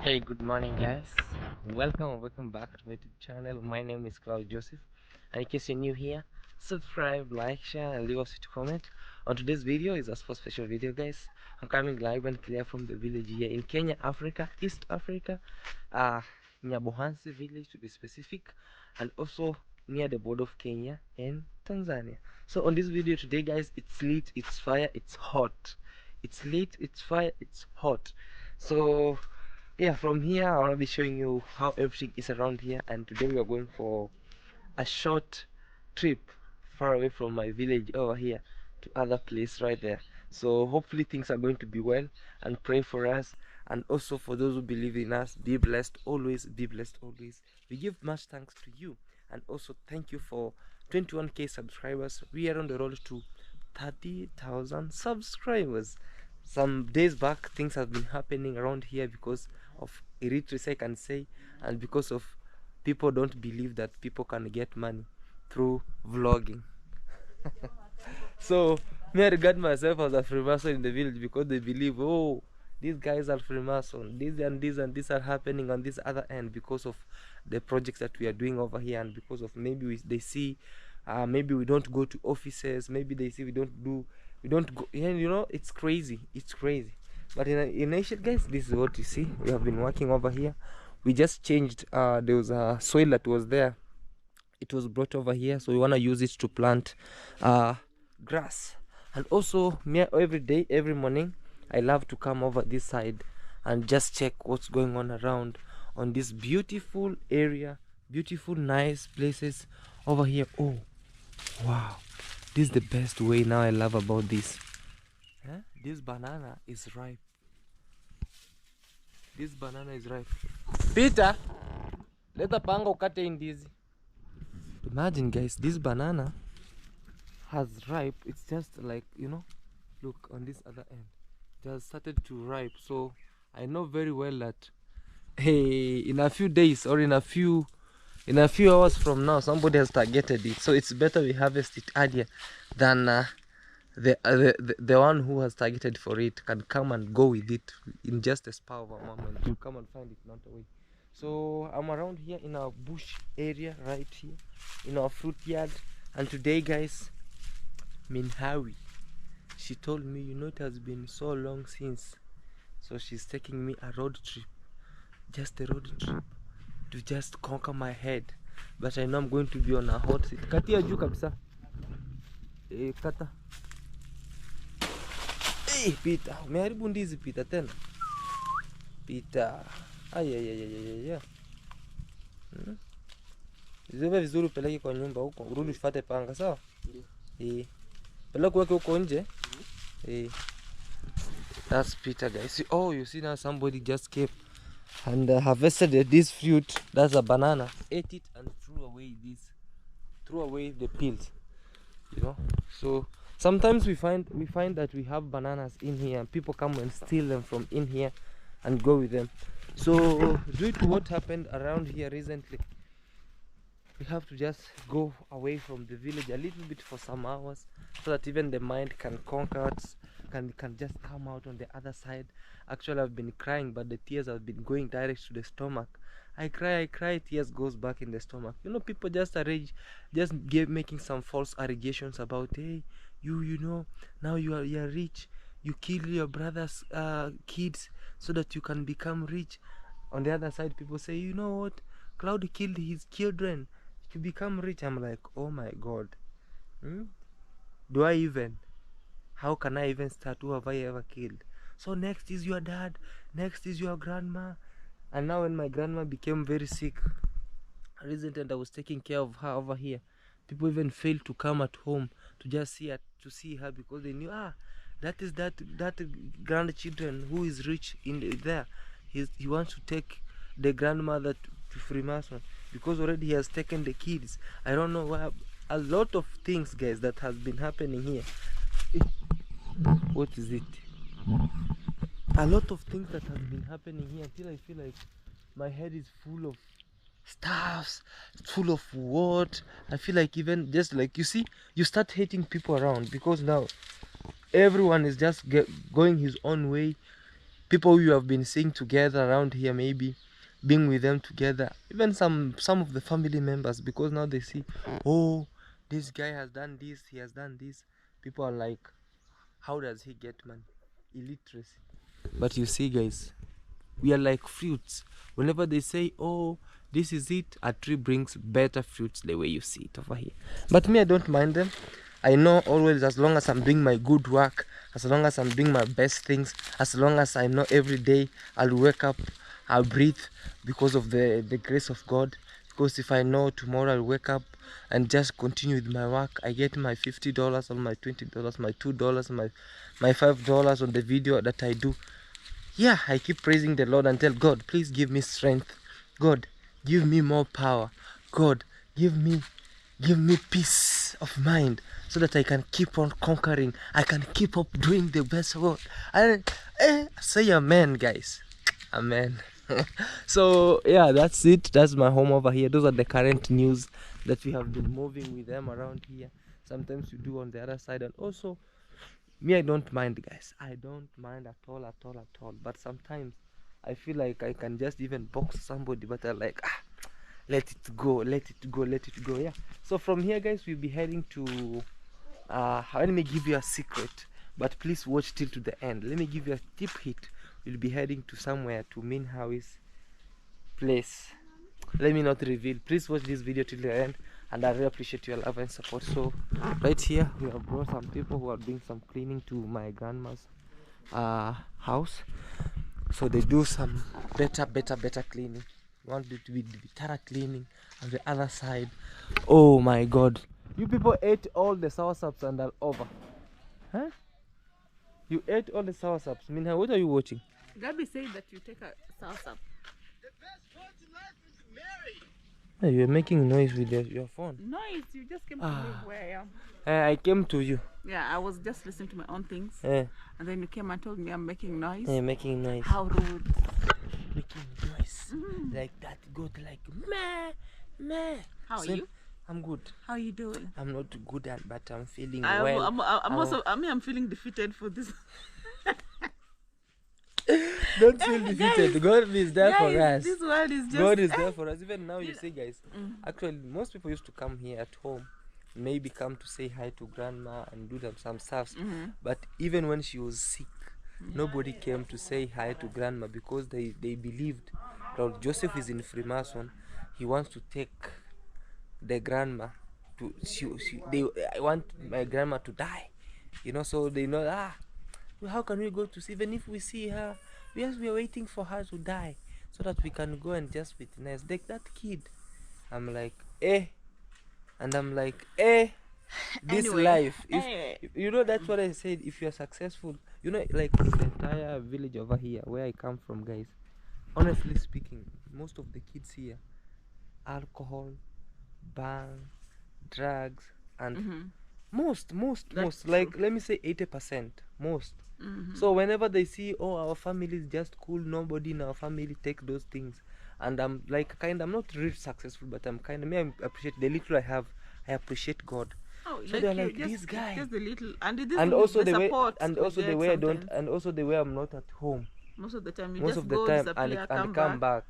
Hey, good morning, guys. Welcome back to my YouTube channel. My name is Claude Joseph, and in case you're new here, subscribe, like, share, and leave us a comment. On today's video is a special video, guys. I'm coming live and clear from the village here in Kenya, Africa, East Africa, uh, Nyabohansi village to be specific, and also near the border of Kenya and Tanzania. So on this video today, guys, it's lit, it's fire, it's hot. It's lit, it's fire, it's hot. So yeah, from here I'll be showing you how everything is around here, and today we are going for a short trip far away from my village over here to other place right there. So hopefully things are going to be well, and pray for us, and also for those who believe in us. Be blessed always, be blessed always. We give much thanks to you, and also thank you for 21k subscribers. We are on the road to 30,000 subscribers. Some days back things have been happening around here because of illiteracy, I can say, and because of people don't believe that people can get money through vlogging. So me, I regard myself as a Freemason in the village because they believe, oh, these guys are Freemason, this and this and this are happening on this other end because of the projects that we are doing over here, and because of maybe they see maybe we don't go to offices, maybe they see we don't go, yeah, you know, it's crazy, it's crazy. But in Asia, guys, this is what you see. We have been working over here. We just changed, there was a soil that was there, it was brought over here, so we want to use it to plant grass. And also me, every day, every morning, I love to come over this side and just check what's going on around on this beautiful area, beautiful nice places over here. Oh wow, this is the best way. Now I love about this, this banana is ripe. This banana is ripe. Peter, leta panga ukate ndizi. Imagine, guys, this banana has ripe. It's just like, you know, look on this other end, it has started to ripe. So I know very well that, hey, in a few days or in a few hours from now, somebody has targeted it. So it's better we harvest it earlier than the one who has targeted for it can come and go with it in just a spur of a moment. You come and find it not away. So I'm around here in our bush area right here in our fruit yard, and today, guys, Minhawi, she told me, you know, it has been so long since, so she's taking me a road trip, just a road trip to just conquer my head. But I know I'm going to be on a hot seat. Katia juu kabisa. Kata. Peter, umeharibu ndizi Peter tena. Peter. Ayayayayaya. Ziwe vizuri, peleke kwa nyumba huko. Urudi ufuate panga, sawa? Ndio. Peleke weke huko nje. That's Peter, guys. Oh, you see now somebody just came and harvested this fruit. That's a banana. Ate it and threw away the peels. You know. So sometimes we find that we have bananas in here, and people come and steal them from in here and go with them. So due to what happened around here recently, we have to just go away from the village a little bit for some hours, so that even the mind can conquer, can just come out on the other side. Actually, I've been crying, but the tears have been going direct to the stomach. I cry, tears goes back in the stomach. You know, people just making some false allegations about, hey, you know, now you're rich, you kill your brother's kids so that you can become rich. On the other side, people say, you know what, Claude killed his children to become rich. I'm like, oh my god, how can I even start? Who have I ever killed? So next is your dad, next is your grandma. And now when my grandma became very sick recently, and I was taking care of her over here, people even failed to come at home to just see her because they knew, that is that grandchildren who is rich in there. He wants to take the grandmother to Freemason because already he has taken the kids. I don't know why. A lot of things, guys, that has been happening here. What is it? A lot of things that have been happening here until I feel like my head is full of stuffs, full of what. I feel like, even just like, you see, you start hating people around because now everyone is just going his own way. people you have been seeing together around here, maybe being with them together, even some of the family members, because now they see, oh, this guy has done this, he has done this. People are like, how does he get money? Illiteracy. But you see, guys, we are like fruits. Whenever they say, oh, this is it, a tree brings better fruits the way you see it over here. But me, I don't mind them. I know always, as long as I'm doing my good work, as long as I'm doing my best things, as long as I know every day I'll wake up, I'll breathe because of the grace of God. Because if I know tomorrow I'll wake up and just continue with my work, I get my $50 or my $20, my $2, my $5 on the video that I do. Yeah, I keep praising the Lord and tell God, please give me strength. God, give me more power. God, give me peace of mind so that I can keep on conquering. I can keep up doing the best work. Say amen, guys. Amen. So yeah, that's it. That's my home over here. Those are the current news that we have been moving with them around here. Sometimes you do on the other side, and also me, I don't mind, guys. I don't mind at all. But sometimes I feel like I can just even box somebody, but I'm like, let it go. Yeah. So from here, guys, we'll be heading to let me give you a secret, but please watch till to the end. Let me give you a tip hit. We'll be heading to somewhere, to Minhow's place. Let me not reveal. Please watch this video till the end, and I really appreciate your love and support. So right here we have brought some people who are doing some cleaning to my grandma's house. So they do some better cleaning. You want it to be thorough cleaning. On the other side, oh my God, you people ate all the soursoups and are over, huh? You ate all the soursoups. Minha, what are you watching? Gabby said that you take a soursoup. The best part in life is married. Hey, you're making noise with your phone. Noise, you just came to live where I am. I came to you. Yeah, I was just listening to my own things. And then you came and told me I'm making noise. making noise. How rude. Making noise. Like that goat, like meh. How are you? I'm good. How are you doing? I'm not good at, but I'm feeling well. I'm feeling defeated for this. Don't feel defeated. God is there for us. This world is just... God is there for us. Even now, you see, guys, actually, most people used to come here at home, maybe come to say hi to grandma and do some stuff. But even when she was sick, nobody came to say hi to grandma because they believed Lord Joseph is in Freemason. He wants to take the grandma to... I want my grandma to die. You know, so they know, how can we go to see, even if we see her, yes, we are waiting for her to die so that we can go and just witness that kid. I'm like, and I'm like, this Anyway, life, if you know, that's what I said. If you're successful, you know, like in the entire village over here where I come from, guys, honestly speaking, most of the kids here, alcohol, bang, drugs, and most, like, let me say 80%, most. So whenever they see, oh, our family is just cool, nobody in our family take those things, and I'm like, I'm not really successful, but I'm I appreciate the little I have. I appreciate God. Oh, So like they're you like, just, this guy, just the little, and also the way, support and also the way I don't, and also the way I'm not at home most of the time. You most just of the go, time, disappear, and come back.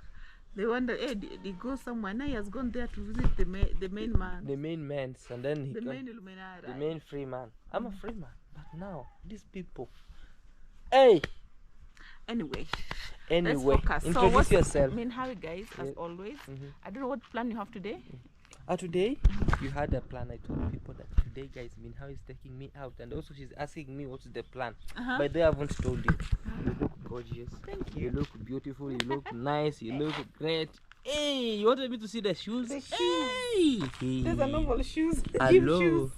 They wonder, hey, did he go somewhere? Now he has gone there to visit the main man. The main man, and then he The come, main Illuminati. the main free man. I'm a free man, but now these people. Hey. Anyway, Anyway, let's focus. introduce yourself. I mean, how guys, as always. I don't know what plan you have today. Today, you had a plan. I told people that today, guys, how is taking me out, and also she's asking me what's the plan. But they haven't told you. You look gorgeous. Thank you. You look beautiful. You look nice. You look great. Hey, you wanted me to see the shoes? The shoes. Hey. These are normal shoes. Hello. Shoes.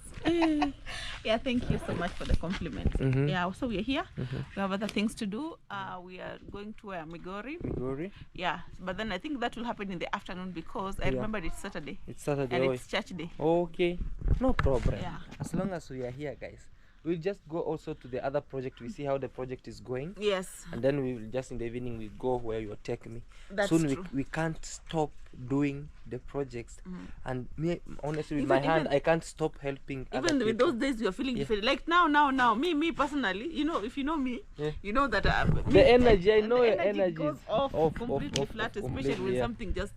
Yeah, thank you so much for the compliment. Yeah, so we are here. We have other things to do. We are going to Migori. Migori? Yeah, but then I think that will happen in the afternoon because I remember it's Saturday. It's Saturday. And it's church day. Okay, no problem. Yeah. As long as we are here, guys, we'll just go also to the other project. We see how the project is going. Yes. And then we will just in the evening we go where you're taking me. That's Soon true. we can't stop doing the projects. And me honestly with Even- my hand even- I can't stop helping other Even with people. those days you're feeling Yeah. different. Like now, me personally, you know, if you know me, Yeah. you know that The energy, I know the your energy goes is off, completely off, flat, especially completely, when yeah. something just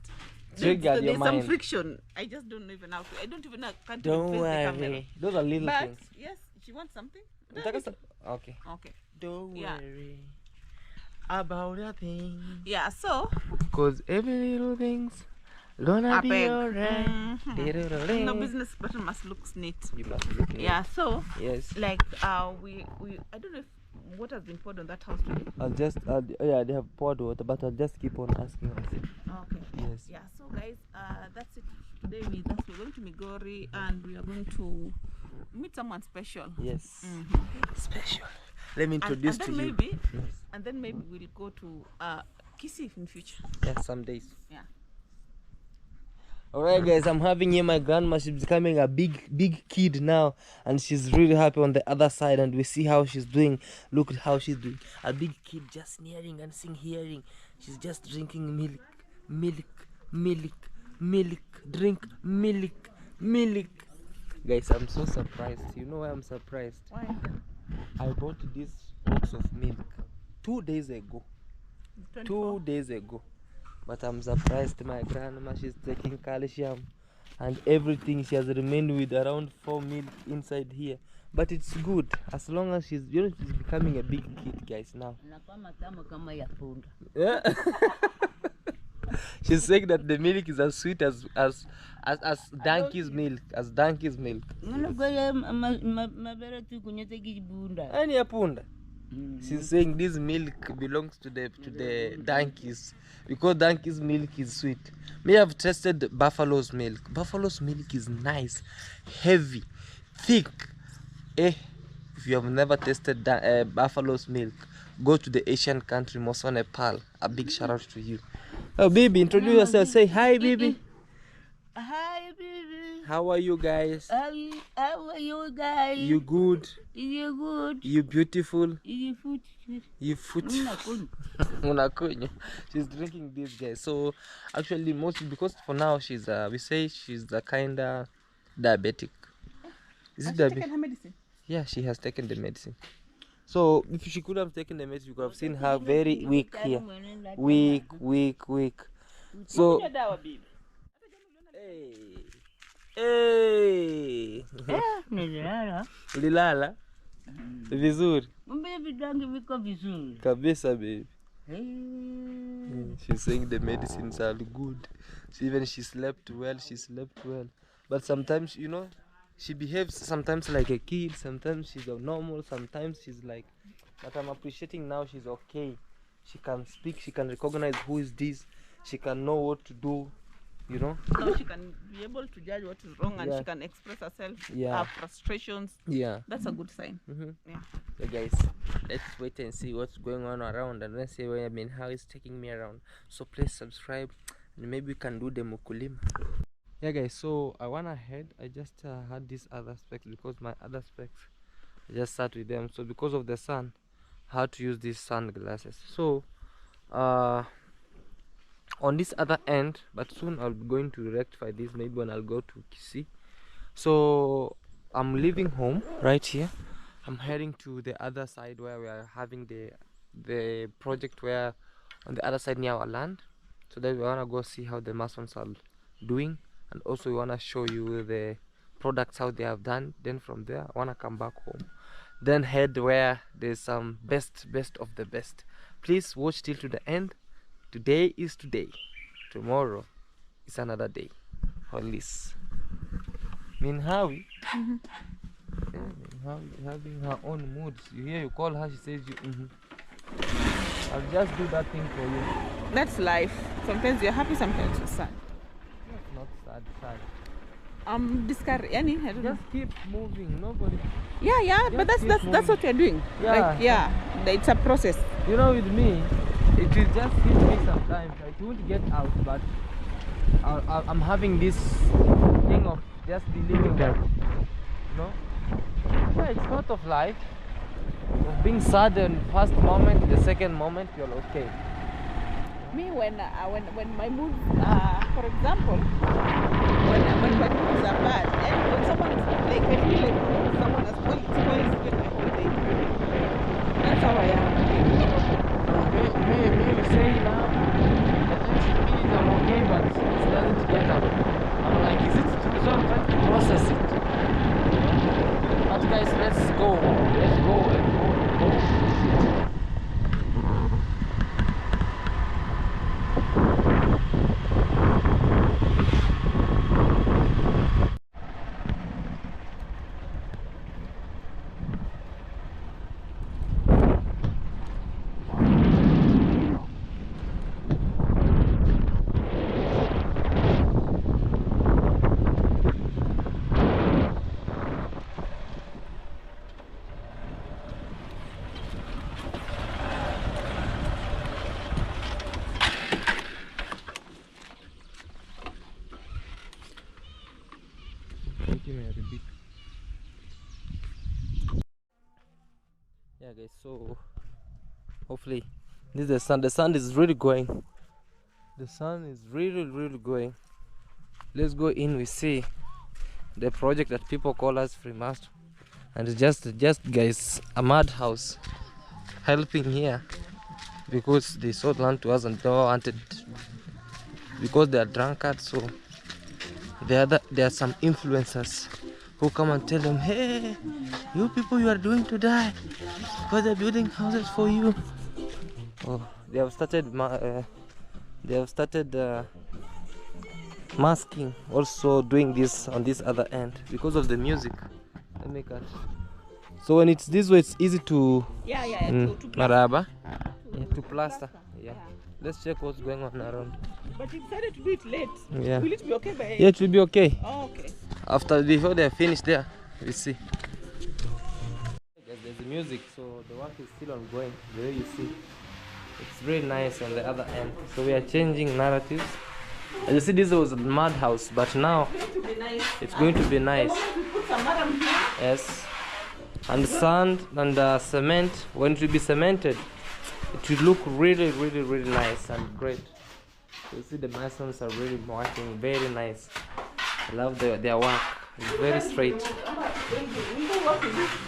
Triggered there's your some mind. friction. I just don't even know. I don't even know. Can't Don't even face the camera. worry. Those are little But things. yes, she wants something. Okay. Okay. Don't Yeah. worry about a thing. Yeah. So Cause every little thing's gonna be Apeg. alright. no business person must look neat. You must look neat. Yeah. So Yes. like we I don't know if what has been poured on that house today. Yeah, they have poured water, but I'll just keep on asking. Okay. Yes. Yeah. So guys, that's it today with us. We're going to Migori and we are going to meet someone special. Yes. Special. Let me introduce and to then you. maybe, Yes. and then maybe we'll go to Kisii in future. Yeah, some days. Yeah. Alright guys, I'm having here my grandma. She's becoming a big kid now, and she's really happy on the other side, and we see how she's doing. Look at how she's doing. A big kid just nearing and seeing, hearing. She's just drinking milk. Drink milk. Guys, I'm so surprised. You know why I'm surprised? Why? I bought this box of milk 2 days ago. 24. 2 days ago. But I'm surprised my grandma, she's taking calcium and everything. She has remained with around 4 milk inside here. But it's good as long as she's, you know, she's becoming a big kid, guys, now. Yeah. She's saying that the milk is as sweet as donkey's milk, Any apunda. She's saying this milk belongs to the donkeys because donkey's milk is sweet. Me have tested buffalo's milk. Buffalo's milk is nice, heavy, thick. If you have never tasted buffalo's milk, go to the Asian country, Moso, Nepal. A big shout out to you. Oh, baby, introduce yourself. Say hi, baby. Hi, baby. How are you guys? How are you guys? You good? You good? You beautiful? You food? You foot. Unakunywa. Unakunywa. She's drinking this, guys. So actually, mostly because for now she's we say she's the kinda diabetic. Is it Has she diabetic? taken her medicine? Yeah, she has taken the medicine. So if she could have taken the medicine, you could have seen her very weak here. Weak. So Kunywa dawa, baby. hey. Nilala. Ulilala vizuri Mbona vidonge viko vizuri? kabisa, baby. Hey. She's saying the medicines are good. She slept well. But sometimes, you know, she behaves sometimes like a kid. Sometimes she's normal. Sometimes she's like. But I'm appreciating now she's okay. She can speak. She can recognize who is this. She can know what to do. You know. Now she can be able to judge what is wrong and Yeah. she can express herself, Yeah. her frustrations. Yeah. That's a good sign. Yeah. So guys, let's wait and see what's going on around, and let's see where how it's taking me around. So please subscribe, and maybe we can do the mukulima. Yeah guys, so I went ahead. I just had these other specs because my other specs, I just sat with them. So because of the sun, I had to use these sunglasses. So on this other end, but soon I'll be going to rectify this, maybe when I'll go to Kisii. So I'm leaving home right here. I'm heading to the other side where we are having the project, where on the other side near our land. So that we want to go see how the masons are doing, and also we want to show you the products, how they have done. Then from there I want to come back home, then head where there's some best of the best. Please watch till to the end. Today is today, tomorrow is another day. Hollis Minhawi, yeah, Minhawi having her own moods. You hear, you call her, she says you I'll just do that thing for you. That's life. Sometimes you're happy, sometimes you're sad. That's not sad. Discouraged. I don't know. Just keep moving. Nobody. Yeah, but Just that's keep what moving. you're doing. Yeah. Like, yeah, it's a process. You know, with me, it will just hit me sometimes. I won't get out, but I'm having this thing of just believing that, you know, Yeah, it's part of life. Of being sad in first moment, the second moment you're okay. Me, when my moods, for example, when my moods are bad, and when someone is like, I feel like someone has spoiled even my whole day. That's how I am. Me say now, at times it feels I'm okay, but it doesn't get up. I'm like, is it true? So I'm trying to process it. But guys, let's go and go and go. Yeah guys, so hopefully this is the sun is really going. The sun is really going. Let's go in. We see the project that people call us Freemaster, and it's just guys a madhouse helping here because they sold land to us and they wanted, because they are drunkards. So there are some influencers who come and tell them, hey, you people, you are doing to die because they're building houses for you. Oh, they have started masking, also doing this on this other end because of the music. Let me cut. So when it's this way, it's easy to To maraba, to plaster. Yeah. Let's check what's going on around. But you decided to do it late. Yeah. Will it be okay by? Yeah, it will be okay. Oh, okay. Before they're finished there, we see. There's the music, so the work is still ongoing. The way you see, it's really nice on the other end. So we are changing narratives. As you see, this was a madhouse, but now it's going to be nice. Yes, and sand and cement. When it will be cemented, it will look really nice and great. You see, the masons are really working very nice. I love their work. It's very straight.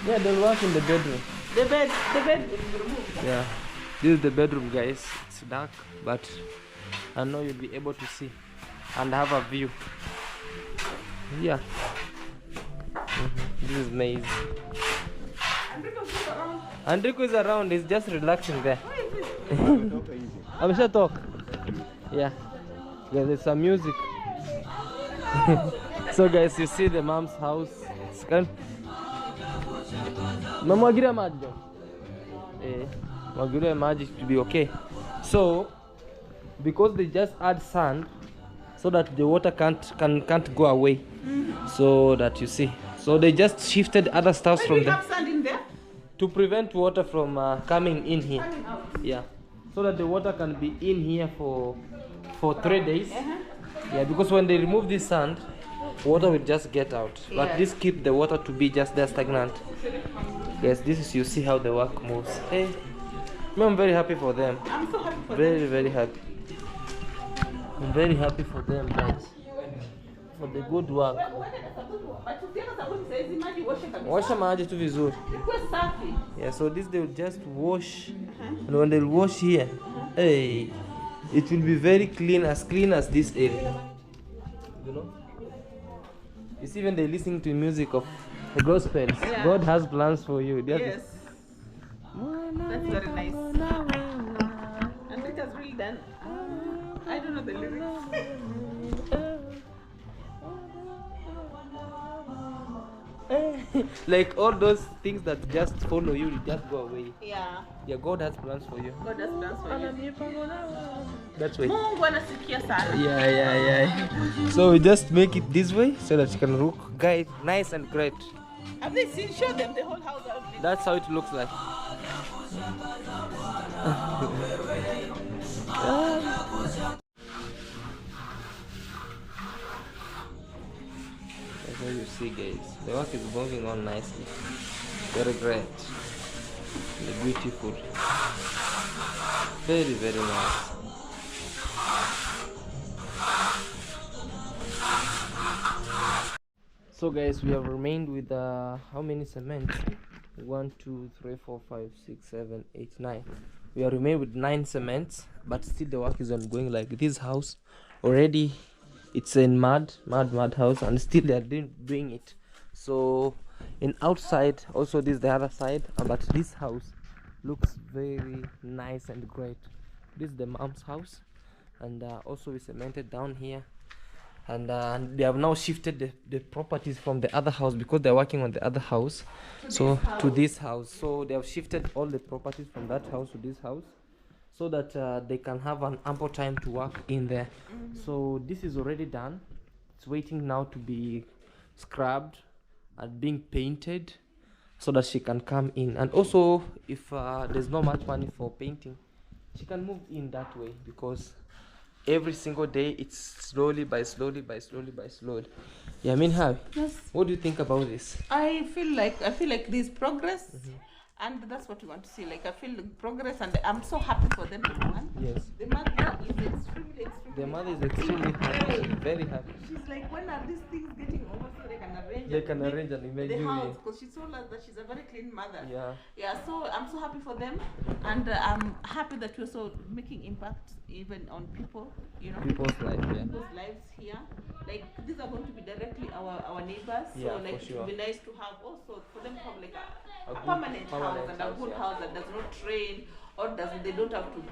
Yeah, they'll work in the bedroom. The bed will be removed. Yeah, this is the bedroom, guys. It's dark, but I know you'll be able to see and have a view. Yeah. This is maze. Enrico is around. He's just relaxing there. I'm sure talk. Yeah. Yeah, there's some music. So guys, you see the mom's house. It's kind to be okay. So because they just add sand so that the water can't go away. So that you see. So they just shifted other stuff from there. Have sand in there? To prevent water from coming in here. Yeah. So that the water can be in here for 3 days. Yeah, because when they remove this sand, water will just get out. But this keep the water to be just there stagnant. Yes, this is, you see how the work moves. Hey, I'm very happy for them. I'm so happy for Very happy. I'm very happy for them, guys. For the good work. Washa maji tu vizuri. Yeah, so this they will just wash. And when they wash here, hey, it will be very clean as this area. You know? You see, when they listen to music of the gospels, God has plans for you. Yes. That's very nice. And it has really done. I don't know the lyrics. Like all those things that just follow you, just go away. Yeah. Yeah, God has plans for you. God has plans for you. That's way. Mungu anasikia sana. Yeah. So we just make it this way so that you can look nice and great. Have they seen? Show them the whole house. That's how it looks like. That's how you see. see, guys, the work is moving on nicely. Very great. Beautiful. Very, very nice. So guys, we have remained with how many cements? 1 2 3 4 5 6 7 8 9. We have remained with 9 cements, but still the work is ongoing. Like this house already, it's in mud house, and still they are doing it. So in outside also, this is the other side, but this house looks very nice and great. This is the mom's house, and also we cemented down here, and they have now shifted the properties from the other house, because they're working on the other house, to this house. So they have shifted all the properties from that house to this house, so that they can have an ample time to work in there. So this is already done. It's waiting now to be scrubbed and being painted, so that she can come in. And also, if there's not much money for painting, she can move in that way, because every single day it's slowly by slowly. Yeah, I mean, how? Yes. What do you think about this? I feel like there's progress, and that's what we want to see. Like, I feel progress, and I'm so happy for them. Yes. The mother is extremely. The mother is extremely happy, very happy. She's like, when are these things getting over so they can arrange? They can arrange an the Migori. house, because she told us that she's a very clean mother. Yeah. Yeah. So I'm so happy for them, and I'm happy that we're so making impact even on people. You know. People's life, yeah. People's lives here. Like, these are going to be directly our neighbors. Yeah, so like, for it sure. would be nice to have also for them to have like a good permanent house permanent and a house, good yeah. house that does not rain, or they don't have to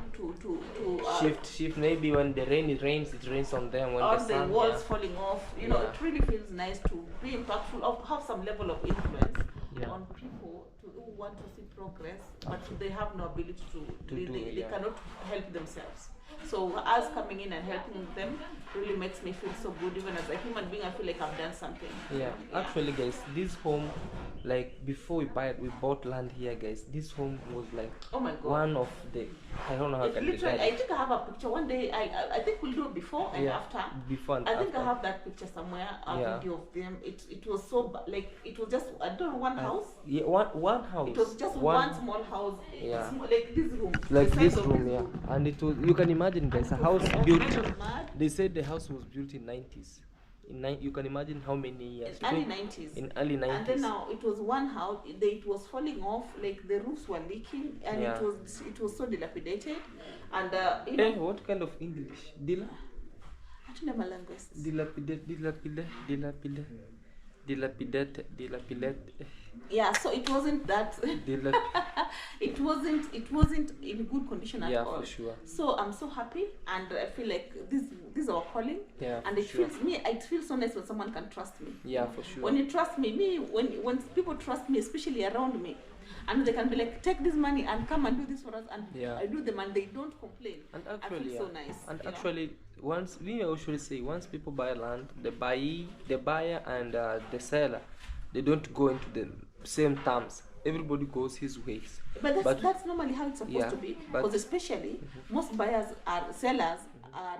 Shift. Maybe when the rain it rains on them. When all the the sun, walls falling off. You know, Yeah. it really feels nice to be impactful, or have some level of influence Yeah. on people who want to see progress, but they have no ability to do it, they yeah. cannot help themselves. So us coming in and helping them really makes me feel so good. Even as a human being, I feel like I've done something. Yeah, actually, guys, this home, like before we bought land here, guys. This home was like Oh my God. one of the, I don't know how I It can literally, describe I it. think I have a picture. One day, I think we'll do it before and Yeah, after. before and I think after. I have that picture somewhere, a Yeah. video of them. It was so like, it was just, I don't know, one house. Yeah, one house. It was just one small house, Yeah. like this room. Like the size this of room, yeah. And it was, you can imagine, guys, a house All built. kind of mud. They said the house was built in 90s. You can imagine how many years. In early 90s. In early 90s. And then now it was one house. It was falling off. Like, the roofs were leaking, and Yeah. it was so dilapidated. And you Eh, know, what kind of English? hatuna malanguage. Dilapidate. Yeah, so it wasn't that. it wasn't in good condition at Yeah, all. for sure. So I'm so happy, and I feel like this is our calling. Yeah, and for it sure. feels so nice when someone can trust me. Yeah, for sure. When you trust me, when people trust me, especially around me, and they can be like, take this money and come and do this for us, and Yeah. I do them, and they don't complain. And I actually, feel so yeah. nice. And you know? actually, once we usually say, once people buy land, the buyer and the seller, they don't go into the same terms. Everybody goes his ways. But that's normally how it's supposed Yeah, to be. but- Because especially most buyers sellers are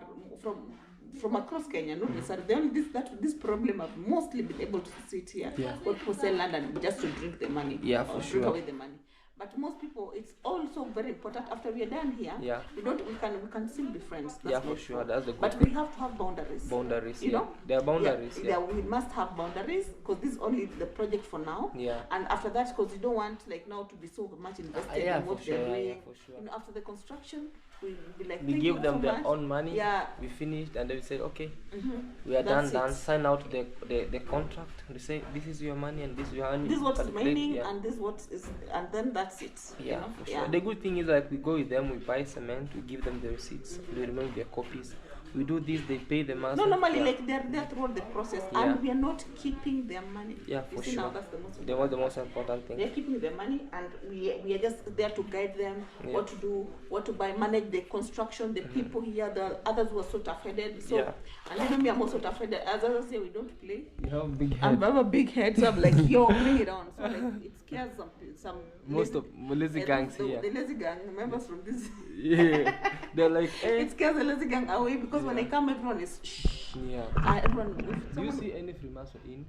from across Kenya, not necessarily. The only this problem I've mostly been able to see it here. Yeah. Where people sell land and just to drink the money. Yeah, or for drink sure. away the money. But most people, it's also very important. After we are done here, Yeah. we can still be friends. That's Yeah, for not sure. true. That's the good But thing. we have to have boundaries. Boundaries, You yeah. know, There are boundaries, yeah. We must have boundaries, because this is only the project for now. Yeah. And after that, because you don't want like now to be so much invested Yeah, in what for they're sure, doing. yeah, for sure. You know, after the construction, we be like, We thank give you them so their much. own money. Yeah. We finished, and then we said, okay, Mhm. we are That's done. it. Sign out the contract. They say, this is your money and this is your money. This is what's Calculate, remaining, yeah. and this what is, and then that's it. Yeah, You know? for sure. The good thing is, like, we go with them, we buy cement, we give them the receipts, they remove their copies. We do this, they pay the master. No, normally yeah. like they're there throughout the process, Yeah. and we are not keeping their money. Yeah, You for see, sure. now that's the most They want the most important thing. They're keeping their money, and we are just there to guide them, Yeah. what to do, what to buy, manage the construction, the people here, the others who are sort of headed. So, Yeah. and even me, I'm also sort of headed. As I say, we don't play. You have a big I head. have a big head, so I'm like, yo, bring it on. So like, it scares some Most of lazy gangs the here. lazy gang members from this. Yeah, they're like, It scares the lazy gang away, because because when I come, everyone is shh. Yeah. Everyone. If Do you someone, see any Freemason in?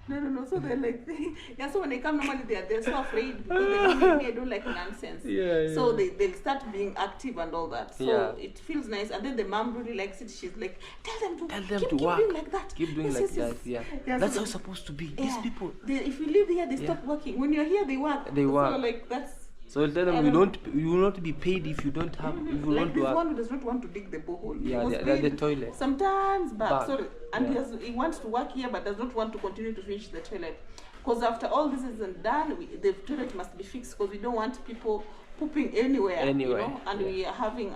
No. So they're like, yeah. So when they come, normally they're so afraid because they know me. I don't like nonsense. Yeah, So they'll start being active and all that. So Yeah. it feels nice. And then the mom really likes it. She's like, tell them to keep work. doing like that. Keep doing Yes, like yes, that. yes. Yeah. That's so how it's supposed to be. yeah. These people. If you live here, they stop working. When you're here, they work. They work. So like that's. So tell them you will not be paid if you don't have if you Like don't this work. one who does not want to dig the borehole. Yeah, He was the paid toilet. sometimes back. Sorry, and Yeah. he wants to work here but does not want to continue to finish the toilet. Because after all this isn't done, the toilet must be fixed because we don't want people pooping anywhere. You know? And we are having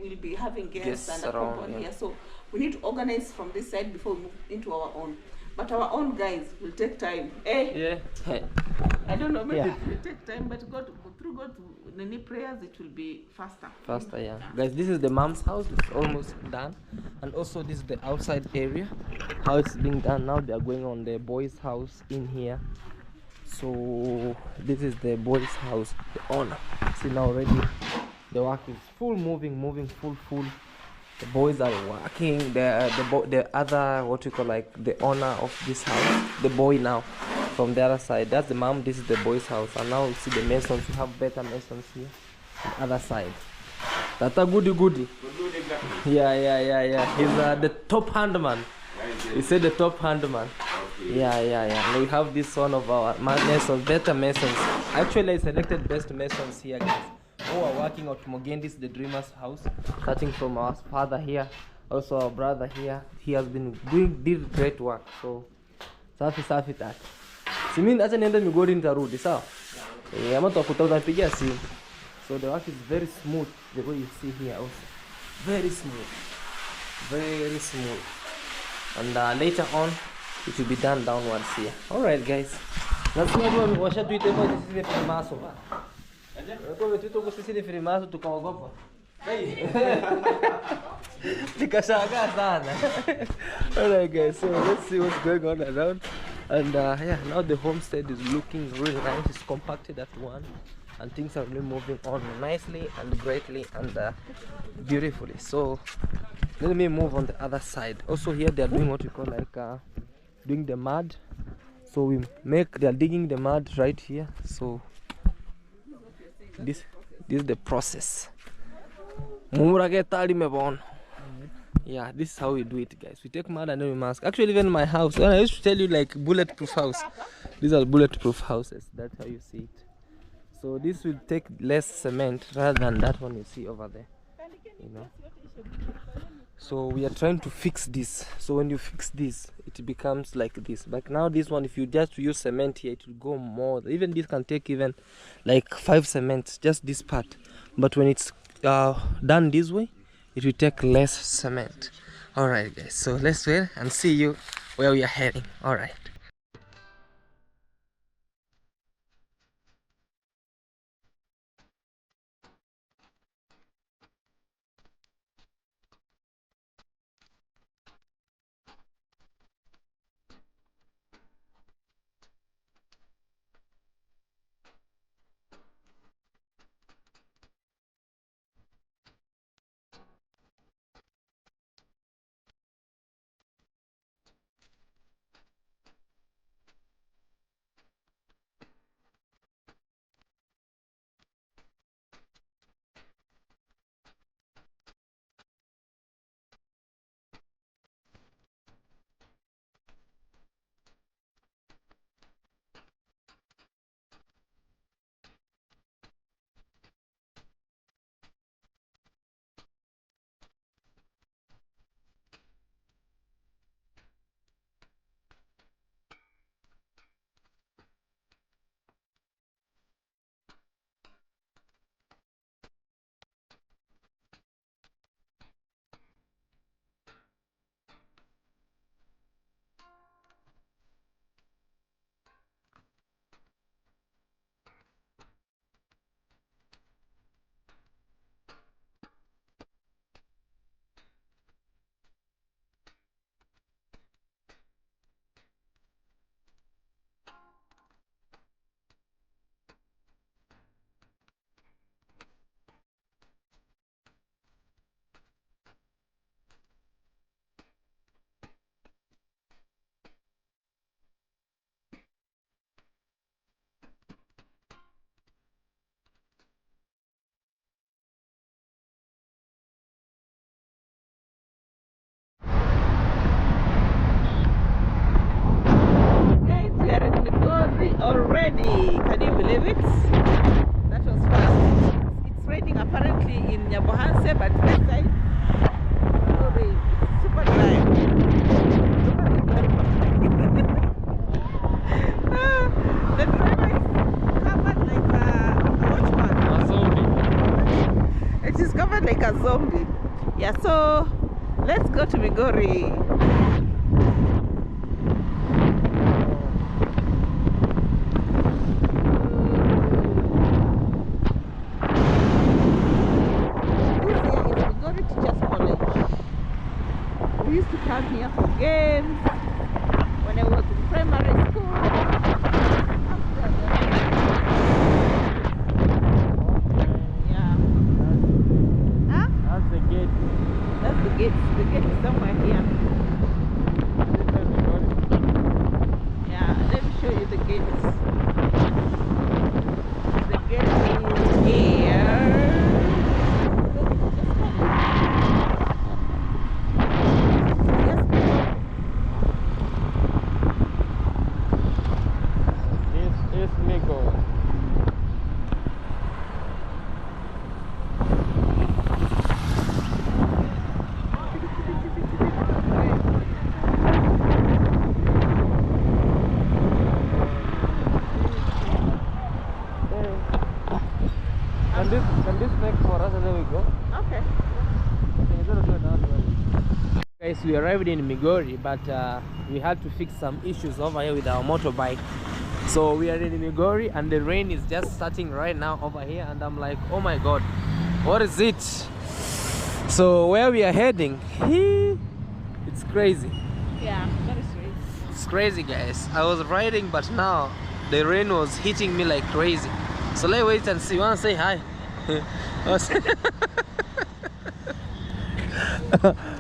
we'll be having guests and a around, compound here. So we need to organize from this side before we move into our own. But our own guys will take time. Yeah. I don't know, maybe it will take time, but through God's many prayers, it will be faster. Faster, yeah. Guys, this is the mom's house. It's almost done. And also this is the outside area. How it's being done now. They are going on the boys' house in here. So this is the boys' house, the owner. See now already the work is moving full. The boys are working. The other, what you call, like the owner of this house, the boy now from the other side. That's the mom. This is the boys' house. And now you see the masons. We have better masons here. The other side. That's a goody. Yeah. He's the top handman. He said the top handman. Yeah. And we have this one of our masons, better masons. Actually, I selected best masons here, guys. Who are working at Mogendis, the dreamer's house, starting from our father here, also our brother here. He has been did great work. So safi that. Simin acha niende Migori nitarudi, sawa? Ama tutapigia simu. So the work is very smooth, the way you see here also. Very smooth. And later on it will be done downwards here. Alright guys. Nasema washatuita hivyo sisi ni Freemason bana. Kwa hivyo tuko sisi ni Freemason tukaogopa. Nikashangaa sana. Alright guys, so let's see what's going on around. And yeah, now the homestead is looking really nice. It's compacted at one, and things are really moving on nicely and greatly and beautifully. So let me move on the other side. Also here they are doing what we call like doing the mud. So they are digging the mud right here. So this is the process. Yeah, this is how we do it, guys. We take mud and then we mask. Actually, even my house, when I used to tell you like bulletproof house, these are bulletproof houses. That's how you see it. So this will take less cement rather than that one you see over there, you know. So we are trying to fix this. So when you fix this, it becomes like this. But now this one, if you just use cement here, it will go more. Even this can take even like 5 cements, just this part. But when it's done this way, it will take less cement. Alright guys, so let's wait and see you where we are heading. Alright. David. That was fast. It's raining apparently in Nyabohanse, but this side, no rain. It's super dry. The driver is covered like a watchman. A zombie. It is covered like a zombie. Yeah, so let's go to Migori. This here is Migori Teachers College. We used to come here for games when I was in primary school. Yeah. Huh? That's the gate. That's the gate. The gate is somewhere here. Yeah, let me show you the gate. The gate is here. This is Migori. Can this make for us and then we go? Okay. Guys, we arrived in Migori, but we had to fix some issues over here with our motorbike. So we are in Migori and the rain is just starting right now over here, and I'm like, oh my god, what is it? So where we are heading, it's crazy. Yeah, that is right. It's crazy, guys. I was riding, but now the rain was hitting me like crazy. So let's wait and see. You wanna say hi?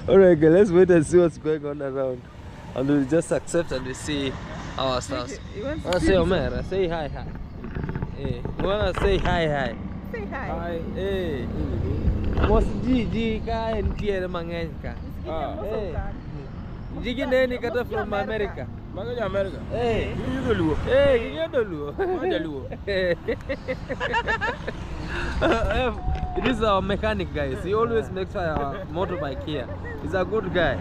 Alright, guys, let's wait and see what's going on around, and we'll just accept and we see our stuff. You want to Wanna see say this? Omer? Say hi, hi. Hey, wanna say hi, hi. Say hi. Hi, hey. Mos Gigi ka entiere mang'eny ka. Hey. Gigi neni kata from America. Mago America. Hey. You go luo. Hey, you don't know. Mago luo. It is our mechanic, guys. He always makes our motorbike here. He's a good guy.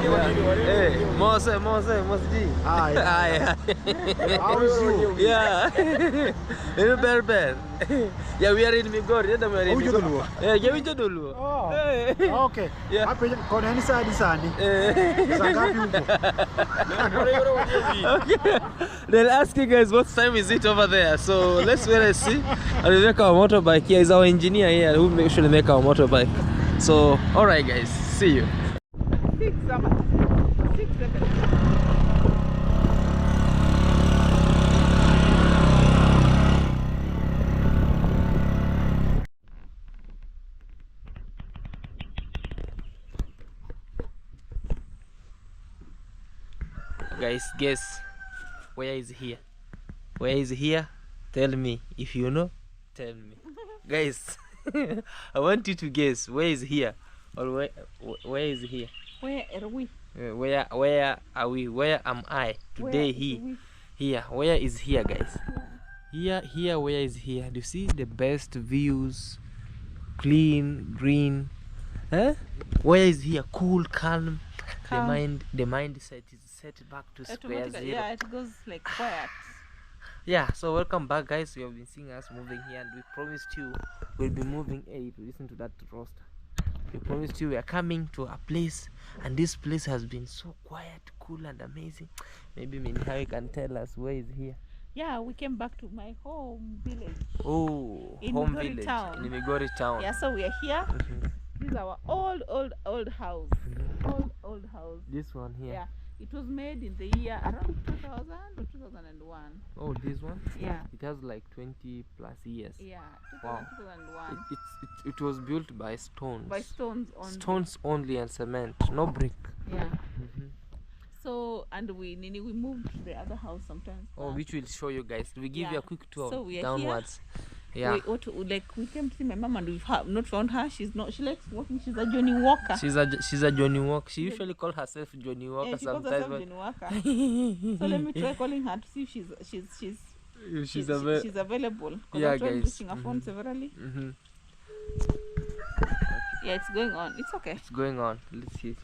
Yeah. Hey, Mose, G. Hi. Hi. How is you? Yeah. In Berber. Yeah, we are in Migori. Yeah, we are in Oh, you don't know. Yeah, we don't know. Oh. Hey. Okay. Yeah. Hapo kona ni sadi sani. Eh. Sangapi huko? Okay. They'll ask you guys what time is it over there. So let's wait and see. And we make our motorbike here. Is our engineer here who actually make our motorbike. So alright, guys, see you. 6, 7. Guys, guess where is here? Where is here? Tell me if you know. Tell me, guys. I want you to guess where is here, or where is here? Where are we? Where are we? Where am I today? Here. Where is here, guys? Here. Where is here? Do you see the best views? Clean, green. Huh? Where is here? Cool, calm. Calm. The mindset is set back to square zero. Yeah, it goes like quiet. Yeah, so welcome back, guys. You have been seeing us moving here, and we promised you we'll be moving. Hey, listen to that roster. We promised you we are coming to a place, and this place has been so quiet, cool, and amazing. Maybe Minhawi can tell us where is here. Yeah, we came back to my home village. Oh, In home Migori village town. in Migori town. Yeah, so we are here. Mhm. This is our old house. Old house. This one here. Yeah. It was made in the year around 2000 or 2001. Oh, this one. Yeah. It has like 20 plus years. Yeah. Wow. 2001. It was built by stones. By stones only. Stones only and cement, no brick. Yeah. Mhm. So and we moved to the other house sometimes. Oh, which will show you guys. We give you Yeah. a quick tour So we are downwards. Yeah. We came to see my mom and we've not found her. She likes walking. She's a Johnny Walker. She's a Johnny Walker. She usually calls herself Johnny Walker Yeah, she calls sometimes. herself Johnny Walker. So let me try calling her to see if she's If she's available. available. 'Cause Yeah, I tried guys. reaching her phone severally. Yeah, it's going on. It's okay. It's going on. Let's see.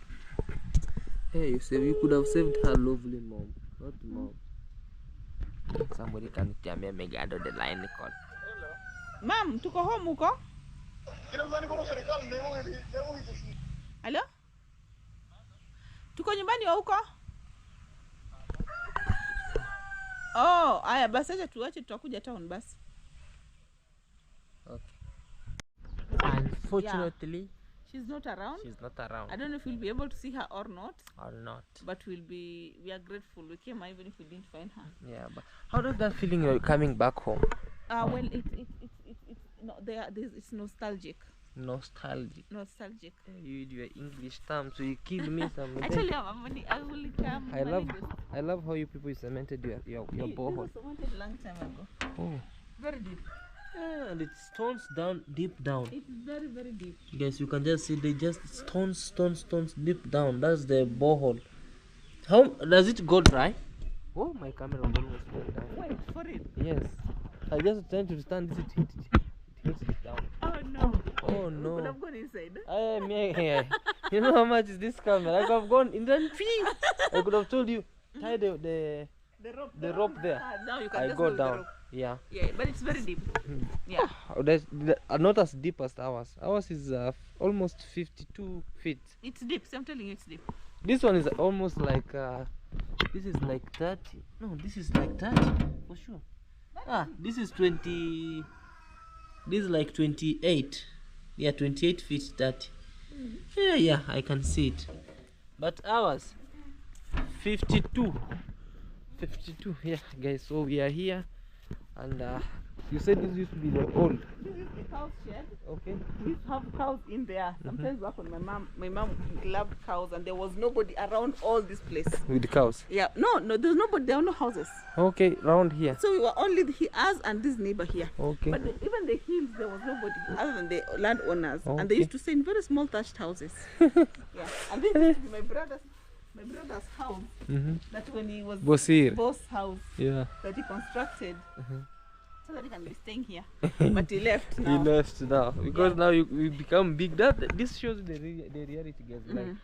Hey, you could have saved her lovely mom. Not mom. Somebody can tell me Megado the line call. Ma'am, tuko home huko? Hello? Tuko nyumbani wa huko? Oh, aya basi acha tuache tutakuja town basi. Okay. Unfortunately, she's not around. she's not around. I don't know if we'll be able to see her or not. Or not. But we are grateful. We came even if we didn't find her. Yeah, but how does that feeling you're coming back home? Well, it's no, it's nostalgic. Nostalgic. Nostalgic. You with your English terms, so you kill me some. I tell you, I will come. I love how you people cemented your borehole. It was cemented long time ago. Oh. Very deep. Yeah, and it stones down deep down. It's very, very deep. Guys, you can just see they just stones deep down. That's the borehole. How does it go dry? Oh, my camera almost went down. Wait for it. Yes. I just trying to stand this. It hits it down. Oh no. Oh no. But I've gone inside. You know how much is this camera? I could have gone in the tree. I could have told you tie the rope there. Now you can I just go go with the down. rope. Yeah. Yeah, but it's very deep. Yeah. Not as deep as ours. Ours is almost 52 feet. It's deep. So I'm telling you, it's deep. This one is almost like this is like 30. No, this is like 30 for sure. This is 20. This is like 28. Yeah, 28 feet 30. Yeah, I can see it. But ours 52. 52. Yeah, guys. So we are here, and you said this used to be the old. This is the cow shed. Okay. We used to have cows in there. Sometimes back when my mom loved cows, and there was nobody around all this place. With the cows. Yeah, no, there's nobody. There are no houses. Okay, around here. So we were only us and this neighbor here. Okay. But even the hills, there was nobody other than the landowners, and they Okay. used to stay in very small thatched houses. Yeah, and this used to be my brother's house. That when he was Bosir. boss house Yeah. that he constructed. So that he can be staying here. But he left He now. left now because now you become big. This shows the reality, guys. Like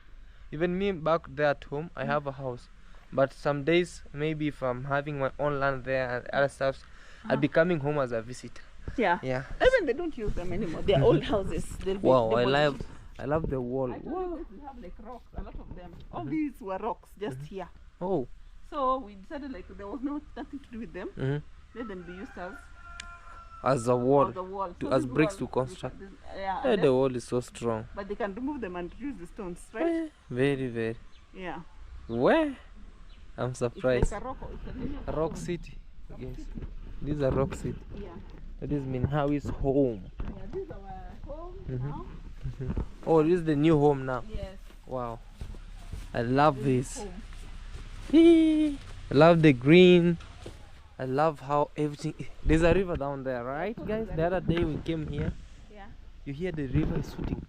even me back there at home, I have a house, but some days maybe if I'm having my own land there and other stuff, I'll be coming home as a visitor. Yeah. Yeah. Even they don't use them anymore. They're old houses. They'll be Wow, demolished. I love the wall. I told you guys we have like rocks, a lot of them. All these were rocks just here. Oh. So we decided like there was nothing to do with them. Let them be used As a wall. as a wall. As this bricks wall- to construct. Yeah. The unless- wall is so strong. but they can remove them and use the stones, right? Very, very. Yeah. Where? I'm It's surprised. like a rock. It's a linear A rock city. Yes. This is a rock city. Yeah. That is Minhawi's home. Yeah. This is our home now. Oh, this is the new home now. Yes. Wow. I love this. Home. I love the green. I love how everything. There's a river down there, right, guys? The other day we came here. Yeah. You hear the river is shooting.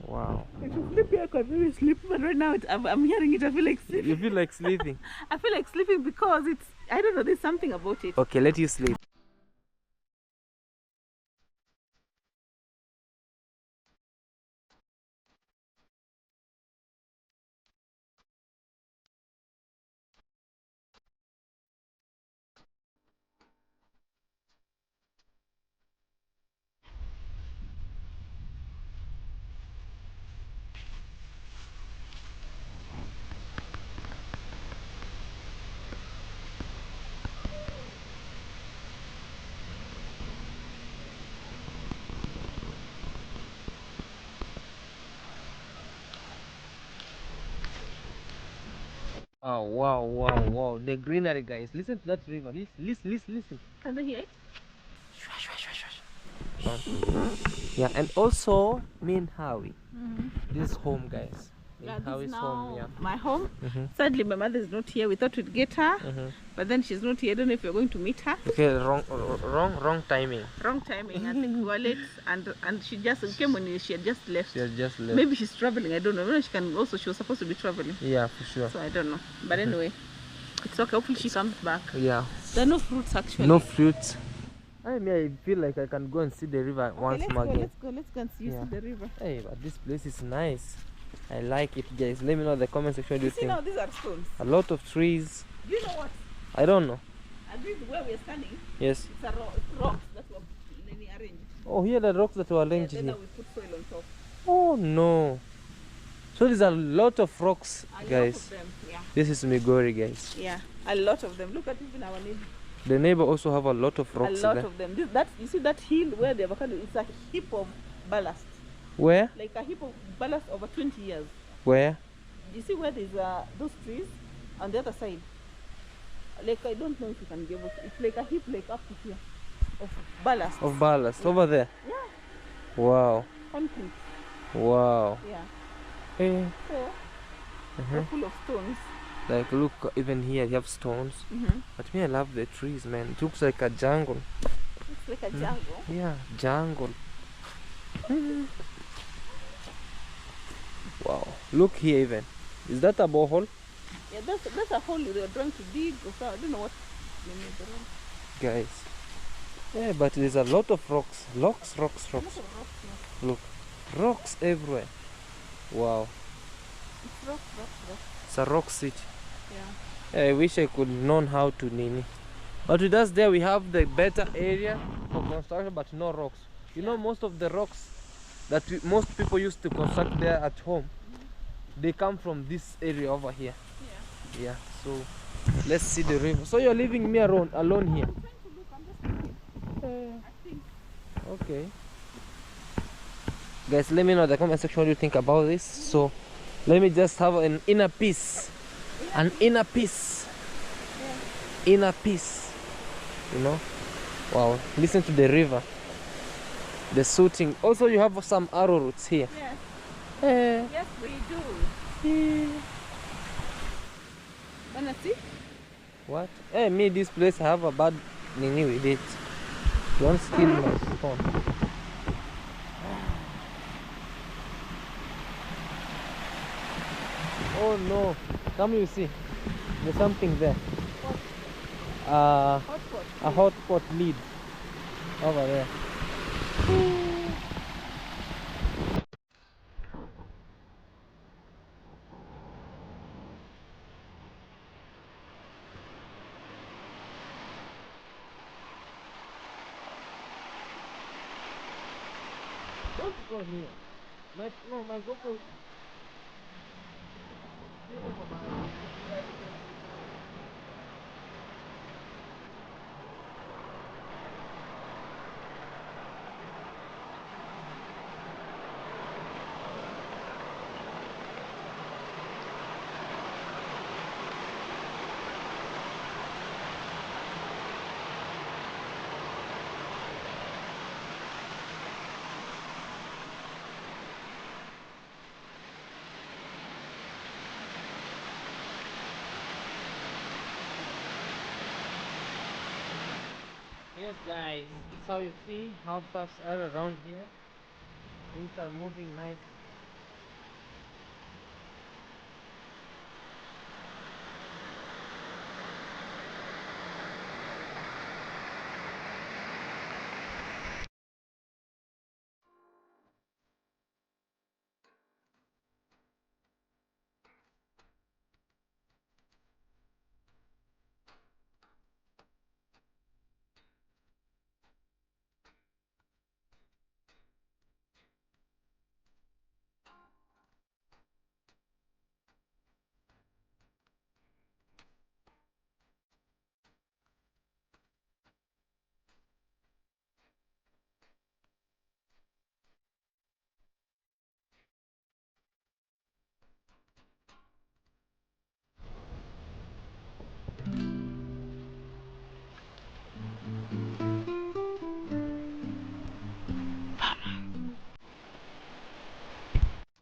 Wow. It was sleepy. I could really sleep, but right now I'm hearing it. I feel like sleeping. You feel like sleeping? I feel like sleeping because I don't know. There's something about it. Okay, let you sleep. Oh wow! The greenery, guys. Listen to that river. Listen. Can they hear it? Yeah, and also Minhawi. This is home, guys. Yeah, this Minhawi's is home. now Yeah. my home. Sadly, my mother is not here. We thought we'd get her, but then she's not here. I don't know if we're going to meet her. Okay, wrong timing. Wrong timing. I think we were late, and she just came when she had just left. She has just left. Maybe she's traveling. I don't know. Maybe she was supposed to be traveling. Yeah, for sure. So I don't know. But anyway, It's okay. Hopefully she comes back. Yeah. There are no fruits actually. No fruits. I feel like I can go and see the river once let's more go, again. let's go and see, Yeah. see the river. Hey, but this place is nice. I like it, guys. Let me know in the comment section what you You see think. now these are stones. A lot of trees. Do you know what? I don't know. And this is where we're standing. Yes. It's rocks that were arranged. Oh, here are the rocks that were Yeah, arranged then here. we put soil on top. Oh no. So there's a lot of rocks, A lot guys. of them, yeah. This is Migori, guys. Yeah, a lot of them. Look at even our neighbor. The neighbor also have a lot of rocks A lot there. of them. You see that hill where the avocado, it's a heap of ballast. Where? Like a heap of ballast over 20 years. Where? You see where there's those trees on the other side? Like, I don't know if you can give it. It's like a heap like up to here of ballast. Of ballast over there. Yeah. Wow. Concrete. Wow. Yeah. Eh. So, they're full of stones. Like look, even here you have stones. But me, I love the trees, man. It looks like a jungle. It's like a jungle. Yeah, jungle. Wow. Look here even. Is that a borehole? Yeah, that's a hole they were trying to dig. Or so, I don't know what they made the road. Guys. Yeah, but there's a lot of rocks. Rocks. Lots of rocks, yeah. Look. Rocks everywhere. Wow. It's rocks. It's a rock city. Yeah. I wish I could known how to nini. But with us there we have the better area for construction, but no rocks. You know, most of the rocks that most people used to construct there at home, they come from this area over here. Yeah. So let's see the river. So you're leaving me alone here. I'm trying to look. I'm just looking. I think. Okay. Guys, let me know in the comment section what you think about this. So let me just have an inner peace. An inner peace. Inner peace. You know? Wow. Listen to the river. The shooting. Also you have some arrow roots here. Yes. Eh. Yes, we do. Wanna see? What? Hey, me this place I have a bad nini with it. Don't steal my phone. Oh no. Come you see. There's something there. Hot pot. A hot pot lid over there. Don't go here. My GoPro. Yes guys, so you see how fast are around here. Things are moving nice.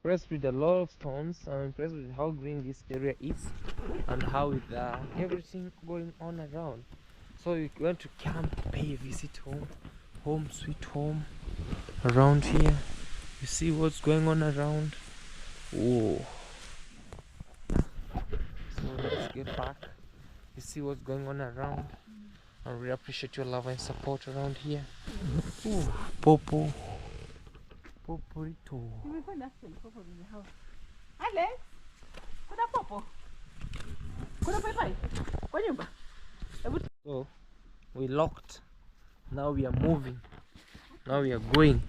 Impressed with a lot of stones. I'm impressed with how green this area is and how with everything going on around. So you went to camp, pay a visit home sweet home around here. You see what's going on around. Oh, so let's get back You see what's going on around. I really appreciate your love and support around here. Ooh, Popo. Poporito. You will find actually Popo in the house. Alex, kuna Popo? Kuna Pai? Kwa nyumba? So we locked. Now we are moving. Now we are going.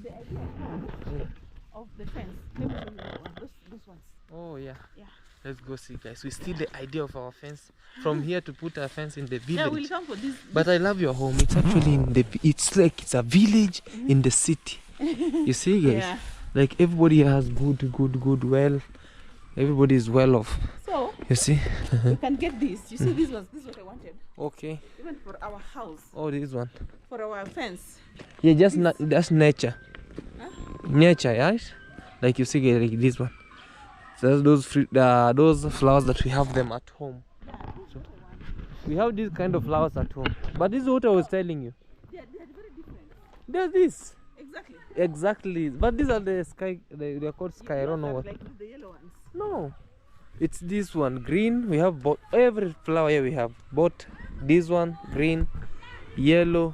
The idea of the fence. Let me show you those ones. Oh yeah. Yeah. Let's go see, guys. We steal the idea of our fence from here to put our fence in the village. Yeah, we'll come for this. But I love your home. It's actually in the. It's like it's a village in the city. You see, guys. Yeah. Like everybody has good. Well, everybody is well off. So You see. you can get this. You see these ones. This is what I wanted. Okay. Even for our house, Oh, this one. for our fence. Yeah, just that's nature. Huh? Nature, right? Like you see, guys, like this one. So those flowers that we have them at home. Yeah, this is what I want. We have these kind of flowers at home. But this is what I was telling you. They are very different. There's this. Exactly. Exactly. But these are the sky. They are called sky. I don't know what. Like the yellow ones. No. It's this one. Green. We have both. Every flower here we have. Both. This one. Green. Yellow.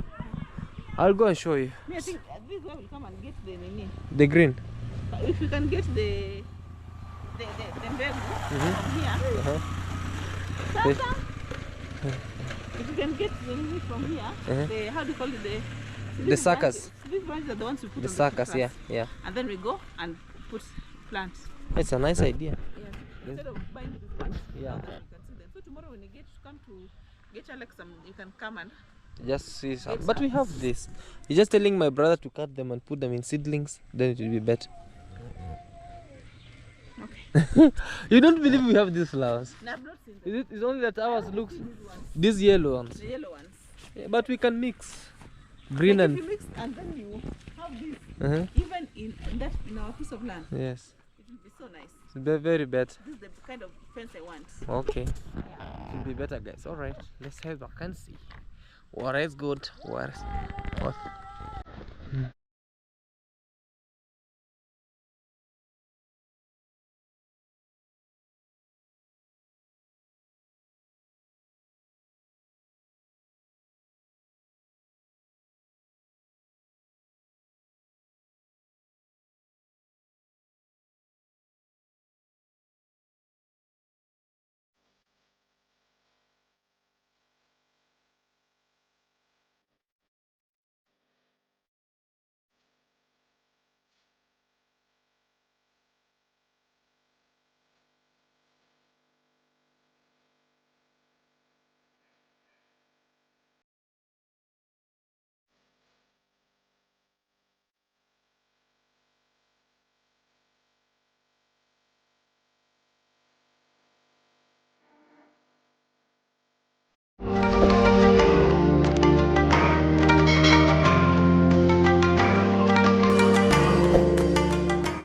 I'll go and show you. Me, I think this one will come and get the nini. The green. If you can get the mbegu from here. Uh-huh. Sasa, if you can get the nini from here, Uh-huh. the how do you call it, The suckers. These branches are the ones we put The on suckers. the Yeah. grass. Yeah. And then we go and put plants. It's a nice idea. Yes. Instead of buying these ones, Yeah. now that you can see them. So tomorrow when you come to get Alex some, you can come and Just see some. It's But we have this. You're just telling my brother to cut them and put them in seedlings. Then it will be better. okay. You don't believe we have these flowers? No, I've not seen them. It's only that ours looks. These ones, These yellow ones. the yellow ones. Yeah, but we can mix green Like and. if you mix and then you have this, Uh-huh. even in our piece of land, Yes. it will be so nice. It's very better. This is the kind of fence I want. Okay. It will be better, guys. Alright. Let's have a vacancy. What is good? What?